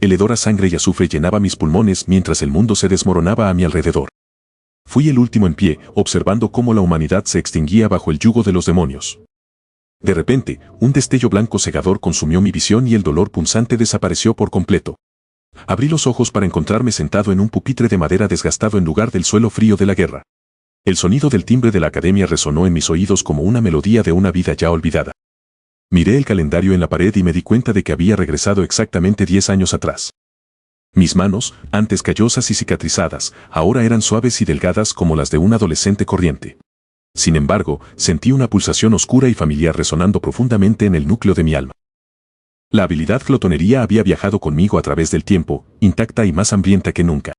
El hedor a sangre y azufre llenaba mis pulmones mientras el mundo se desmoronaba a mi alrededor. Fui el último en pie, observando cómo la humanidad se extinguía bajo el yugo de los demonios. De repente, un destello blanco cegador consumió mi visión y el dolor punzante desapareció por completo. Abrí los ojos para encontrarme sentado en un pupitre de madera desgastado en lugar del suelo frío de la guerra. El sonido del timbre de la academia resonó en mis oídos como una melodía de una vida ya olvidada. Miré el calendario en la pared y me di cuenta de que había regresado exactamente 10 años atrás. Mis manos, antes callosas y cicatrizadas, ahora eran suaves y delgadas como las de un adolescente corriente. Sin embargo, sentí una pulsación oscura y familiar resonando profundamente en el núcleo de mi alma. La habilidad glotonería había viajado conmigo a través del tiempo, intacta y más hambrienta que nunca.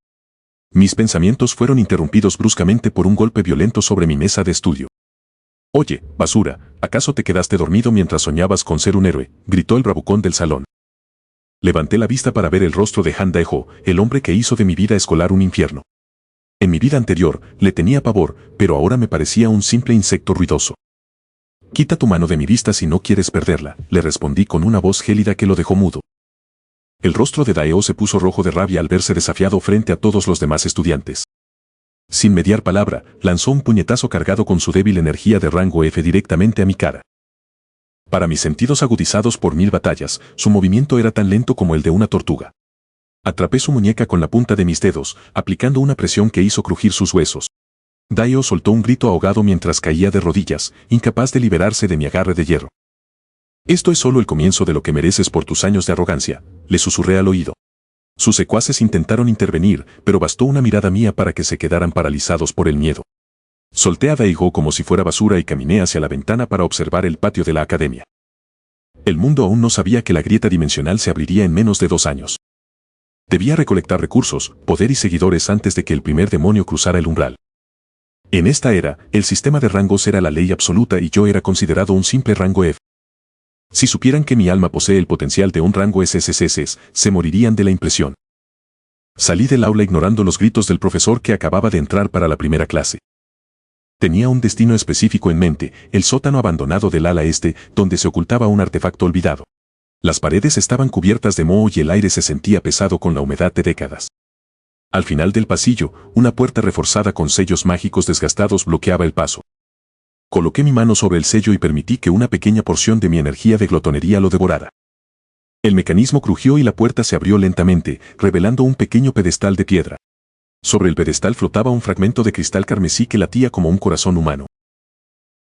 Mis pensamientos fueron interrumpidos bruscamente por un golpe violento sobre mi mesa de estudio. «Oye, basura, ¿acaso te quedaste dormido mientras soñabas con ser un héroe?», gritó el bravucón del salón. Levanté la vista para ver el rostro de Han Daeho, el hombre que hizo de mi vida escolar un infierno. En mi vida anterior, le tenía pavor, pero ahora me parecía un simple insecto ruidoso. «Quita tu mano de mi vista si no quieres perderla», le respondí con una voz gélida que lo dejó mudo. El rostro de Daeho se puso rojo de rabia al verse desafiado frente a todos los demás estudiantes. Sin mediar palabra, lanzó un puñetazo cargado con su débil energía de rango F directamente a mi cara. Para mis sentidos agudizados por 1000 batallas, su movimiento era tan lento como el de una tortuga. Atrapé su muñeca con la punta de mis dedos, aplicando una presión que hizo crujir sus huesos. Daeho soltó un grito ahogado mientras caía de rodillas, incapaz de liberarse de mi agarre de hierro. «Esto es solo el comienzo de lo que mereces por tus años de arrogancia», le susurré al oído. Sus secuaces intentaron intervenir, pero bastó una mirada mía para que se quedaran paralizados por el miedo. Solté a Daeho como si fuera basura y caminé hacia la ventana para observar el patio de la academia. El mundo aún no sabía que la grieta dimensional se abriría en menos de 2 años. Debía recolectar recursos, poder y seguidores antes de que el primer demonio cruzara el umbral. En esta era, el sistema de rangos era la ley absoluta y yo era considerado un simple rango F. Si supieran que mi alma posee el potencial de un rango SSS, se morirían de la impresión. Salí del aula ignorando los gritos del profesor que acababa de entrar para la primera clase. Tenía un destino específico en mente, el sótano abandonado del ala este, donde se ocultaba un artefacto olvidado. Las paredes estaban cubiertas de moho y el aire se sentía pesado con la humedad de décadas. Al final del pasillo, una puerta reforzada con sellos mágicos desgastados bloqueaba el paso. Coloqué mi mano sobre el sello y permití que una pequeña porción de mi energía de glotonería lo devorara. El mecanismo crujió y la puerta se abrió lentamente, revelando un pequeño pedestal de piedra. Sobre el pedestal flotaba un fragmento de cristal carmesí que latía como un corazón humano.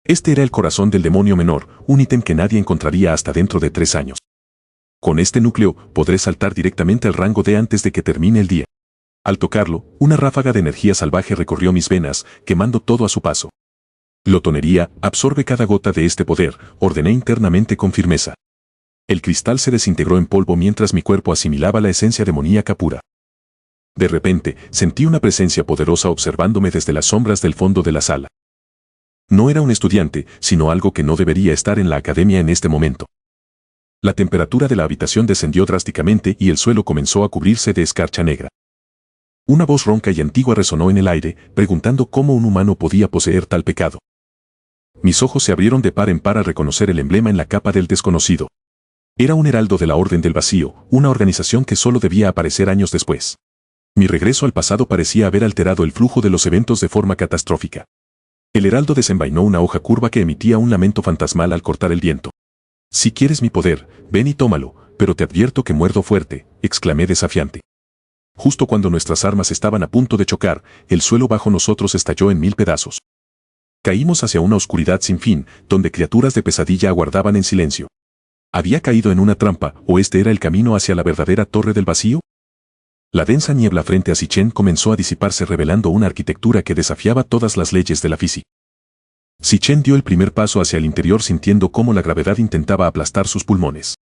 Este era el corazón del demonio menor, un ítem que nadie encontraría hasta dentro de 3 años. Con este núcleo, podré saltar directamente al rango D antes de que termine el día. Al tocarlo, una ráfaga de energía salvaje recorrió mis venas, quemando todo a su paso. Glotonería, absorbe cada gota de este poder, ordené internamente con firmeza. El cristal se desintegró en polvo mientras mi cuerpo asimilaba la esencia demoníaca pura. De repente, sentí una presencia poderosa observándome desde las sombras del fondo de la sala. No era un estudiante, sino algo que no debería estar en la academia en este momento. La temperatura de la habitación descendió drásticamente y el suelo comenzó a cubrirse de escarcha negra. Una voz ronca y antigua resonó en el aire, preguntando cómo un humano podía poseer tal pecado. Mis ojos se abrieron de par en par al reconocer el emblema en la capa del desconocido. Era un heraldo de la Orden del Vacío, una organización que solo debía aparecer años después. Mi regreso al pasado parecía haber alterado el flujo de los eventos de forma catastrófica. El heraldo desenvainó una hoja curva que emitía un lamento fantasmal al cortar el viento. «Si quieres mi poder, ven y tómalo, pero te advierto que muerdo fuerte», exclamé desafiante. Justo cuando nuestras armas estaban a punto de chocar, el suelo bajo nosotros estalló en 1000 pedazos. Caímos hacia una oscuridad sin fin, donde criaturas de pesadilla aguardaban en silencio. ¿Había caído en una trampa, o este era el camino hacia la verdadera Torre del Vacío? La densa niebla frente a Sichen comenzó a disiparse revelando una arquitectura que desafiaba todas las leyes de la física. Sichen dio el primer paso hacia el interior sintiendo cómo la gravedad intentaba aplastar sus pulmones.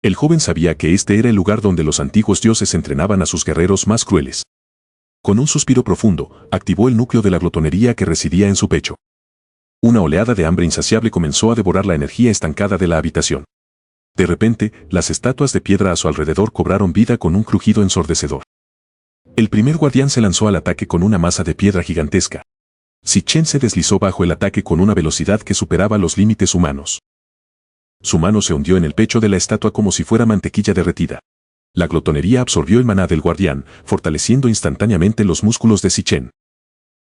El joven sabía que este era el lugar donde los antiguos dioses entrenaban a sus guerreros más crueles. Con un suspiro profundo, activó el núcleo de la glotonería que residía en su pecho. Una oleada de hambre insaciable comenzó a devorar la energía estancada de la habitación. De repente, las estatuas de piedra a su alrededor cobraron vida con un crujido ensordecedor. El primer guardián se lanzó al ataque con una masa de piedra gigantesca. Sichen se deslizó bajo el ataque con una velocidad que superaba los límites humanos. Su mano se hundió en el pecho de la estatua como si fuera mantequilla derretida. La glotonería absorbió el maná del guardián, fortaleciendo instantáneamente los músculos de Zichen.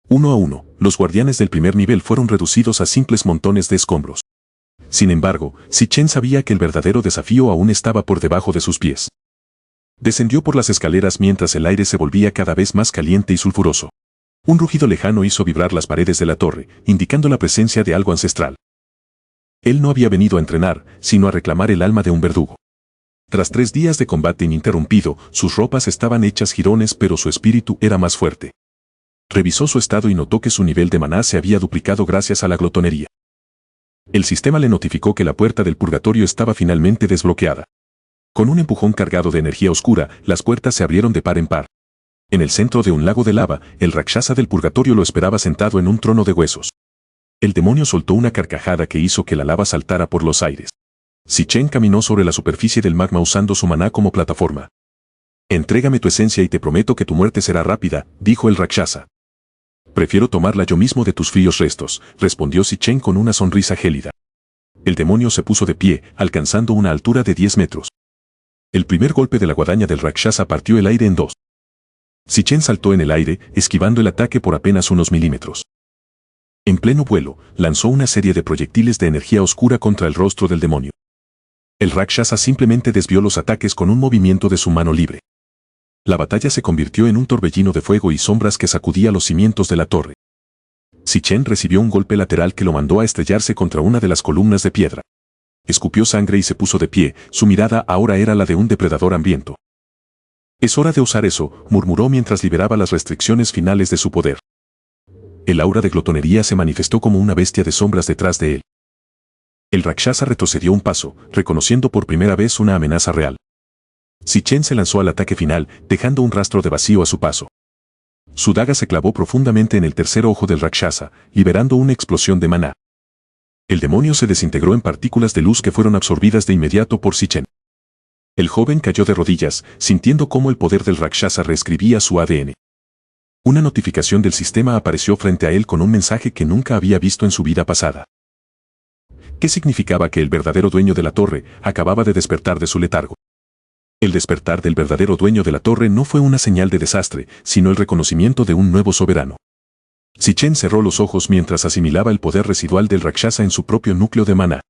1-1, los guardianes del primer nivel fueron reducidos a simples montones de escombros. Sin embargo, Zichen sabía que el verdadero desafío aún estaba por debajo de sus pies. Descendió por las escaleras mientras el aire se volvía cada vez más caliente y sulfuroso. Un rugido lejano hizo vibrar las paredes de la torre, indicando la presencia de algo ancestral. Él no había venido a entrenar, sino a reclamar el alma de un verdugo. Tras 3 días de combate ininterrumpido, sus ropas estaban hechas jirones, pero su espíritu era más fuerte. Revisó su estado y notó que su nivel de maná se había duplicado gracias a la glotonería. El sistema le notificó que la puerta del purgatorio estaba finalmente desbloqueada. Con un empujón cargado de energía oscura, las puertas se abrieron de par en par. En el centro de un lago de lava, el Rakshasa del purgatorio lo esperaba sentado en un trono de huesos. El demonio soltó una carcajada que hizo que la lava saltara por los aires. Zichen caminó sobre la superficie del magma usando su maná como plataforma. «Entrégame tu esencia y te prometo que tu muerte será rápida», dijo el Rakshasa. «Prefiero tomarla yo mismo de tus fríos restos», respondió Zichen con una sonrisa gélida. El demonio se puso de pie, alcanzando una altura de 10 metros. El primer golpe de la guadaña del Rakshasa partió el aire en 2. Zichen saltó en el aire, esquivando el ataque por apenas unos milímetros. En pleno vuelo, lanzó una serie de proyectiles de energía oscura contra el rostro del demonio. El Rakshasa simplemente desvió los ataques con un movimiento de su mano libre. La batalla se convirtió en un torbellino de fuego y sombras que sacudía los cimientos de la torre. Zichen recibió un golpe lateral que lo mandó a estrellarse contra una de las columnas de piedra. Escupió sangre y se puso de pie, su mirada ahora era la de un depredador hambriento. «Es hora de usar eso», murmuró mientras liberaba las restricciones finales de su poder. El aura de glotonería se manifestó como una bestia de sombras detrás de él. El Rakshasa retrocedió un paso, reconociendo por primera vez una amenaza real. Zichen se lanzó al ataque final, dejando un rastro de vacío a su paso. Su daga se clavó profundamente en el tercer ojo del Rakshasa, liberando una explosión de maná. El demonio se desintegró en partículas de luz que fueron absorbidas de inmediato por Zichen. El joven cayó de rodillas, sintiendo cómo el poder del Rakshasa reescribía su ADN. Una notificación del sistema apareció frente a él con un mensaje que nunca había visto en su vida pasada. ¿Qué significaba? Que el verdadero dueño de la torre acababa de despertar de su letargo. El despertar del verdadero dueño de la torre no fue una señal de desastre, sino el reconocimiento de un nuevo soberano. Zichen cerró los ojos mientras asimilaba el poder residual del Rakshasa en su propio núcleo de maná.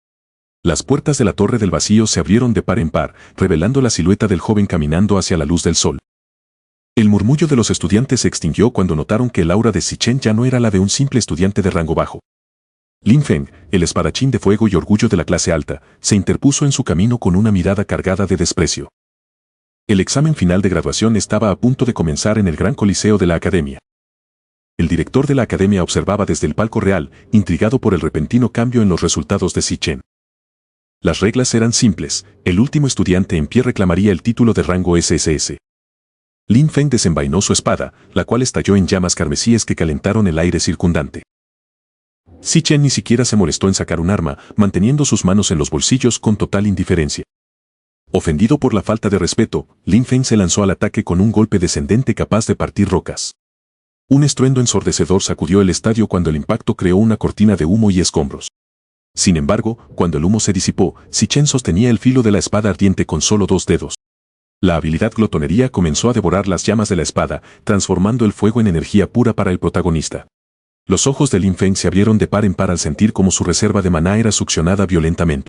Las puertas de la torre del vacío se abrieron de par en par, revelando la silueta del joven caminando hacia la luz del sol. El murmullo de los estudiantes se extinguió cuando notaron que el aura de Zichen ya no era la de un simple estudiante de rango bajo. Lin Feng, el espadachín de fuego y orgullo de la clase alta, se interpuso en su camino con una mirada cargada de desprecio. El examen final de graduación estaba a punto de comenzar en el gran coliseo de la academia. El director de la academia observaba desde el palco real, intrigado por el repentino cambio en los resultados de Zichen. Las reglas eran simples, el último estudiante en pie reclamaría el título de rango SSS. Lin Feng desenvainó su espada, la cual estalló en llamas carmesíes que calentaron el aire circundante. Zichen ni siquiera se molestó en sacar un arma, manteniendo sus manos en los bolsillos con total indiferencia. Ofendido por la falta de respeto, Lin Feng se lanzó al ataque con un golpe descendente capaz de partir rocas. Un estruendo ensordecedor sacudió el estadio cuando el impacto creó una cortina de humo y escombros. Sin embargo, cuando el humo se disipó, Zichen sostenía el filo de la espada ardiente con solo 2 dedos. La habilidad glotonería comenzó a devorar las llamas de la espada, transformando el fuego en energía pura para el protagonista. Los ojos de Lin Feng se abrieron de par en par al sentir cómo su reserva de maná era succionada violentamente.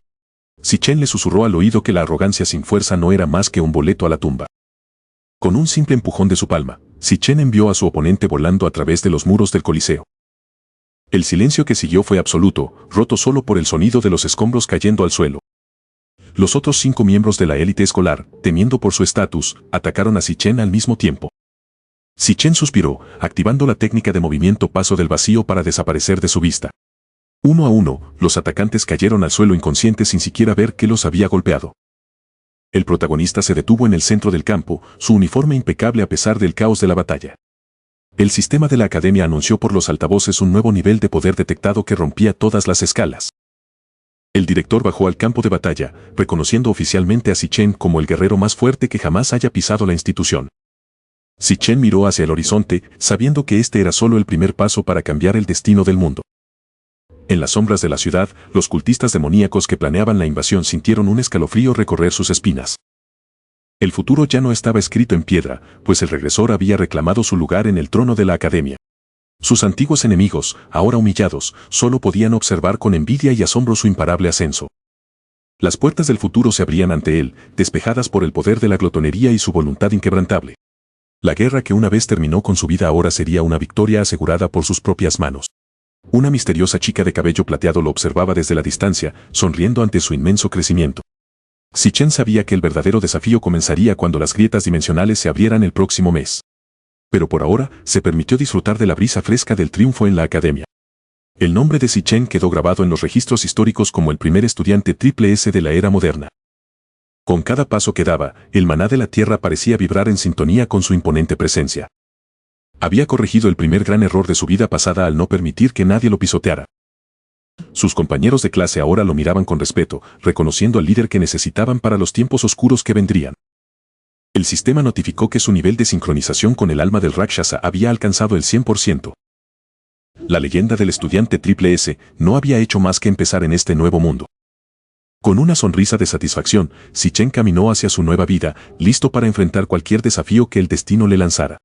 Zichen le susurró al oído que la arrogancia sin fuerza no era más que un boleto a la tumba. Con un simple empujón de su palma, Zichen envió a su oponente volando a través de los muros del coliseo. El silencio que siguió fue absoluto, roto solo por el sonido de los escombros cayendo al suelo. Los otros 5 miembros de la élite escolar, temiendo por su estatus, atacaron a Zichen al mismo tiempo. Zichen suspiró, activando la técnica de movimiento paso del vacío para desaparecer de su vista. 1 a 1, los atacantes cayeron al suelo inconscientes sin siquiera ver que los había golpeado. El protagonista se detuvo en el centro del campo, su uniforme impecable a pesar del caos de la batalla. El sistema de la academia anunció por los altavoces un nuevo nivel de poder detectado que rompía todas las escalas. El director bajó al campo de batalla, reconociendo oficialmente a Zichen como el guerrero más fuerte que jamás haya pisado la institución. Zichen miró hacia el horizonte, sabiendo que este era solo el primer paso para cambiar el destino del mundo. En las sombras de la ciudad, los cultistas demoníacos que planeaban la invasión sintieron un escalofrío recorrer sus espinas. El futuro ya no estaba escrito en piedra, pues el regresor había reclamado su lugar en el trono de la academia. Sus antiguos enemigos, ahora humillados, solo podían observar con envidia y asombro su imparable ascenso. Las puertas del futuro se abrían ante él, despejadas por el poder de la glotonería y su voluntad inquebrantable. La guerra que una vez terminó con su vida ahora sería una victoria asegurada por sus propias manos. Una misteriosa chica de cabello plateado lo observaba desde la distancia, sonriendo ante su inmenso crecimiento. Zichen sabía que el verdadero desafío comenzaría cuando las grietas dimensionales se abrieran el próximo mes. Pero por ahora, se permitió disfrutar de la brisa fresca del triunfo en la academia. El nombre de Zichen quedó grabado en los registros históricos como el primer estudiante triple S de la era moderna. Con cada paso que daba, el maná de la tierra parecía vibrar en sintonía con su imponente presencia. Había corregido el primer gran error de su vida pasada al no permitir que nadie lo pisoteara. Sus compañeros de clase ahora lo miraban con respeto, reconociendo al líder que necesitaban para los tiempos oscuros que vendrían. El sistema notificó que su nivel de sincronización con el alma del Rakshasa había alcanzado el 100%. La leyenda del estudiante triple S no había hecho más que empezar en este nuevo mundo. Con una sonrisa de satisfacción, Zichen caminó hacia su nueva vida, listo para enfrentar cualquier desafío que el destino le lanzara.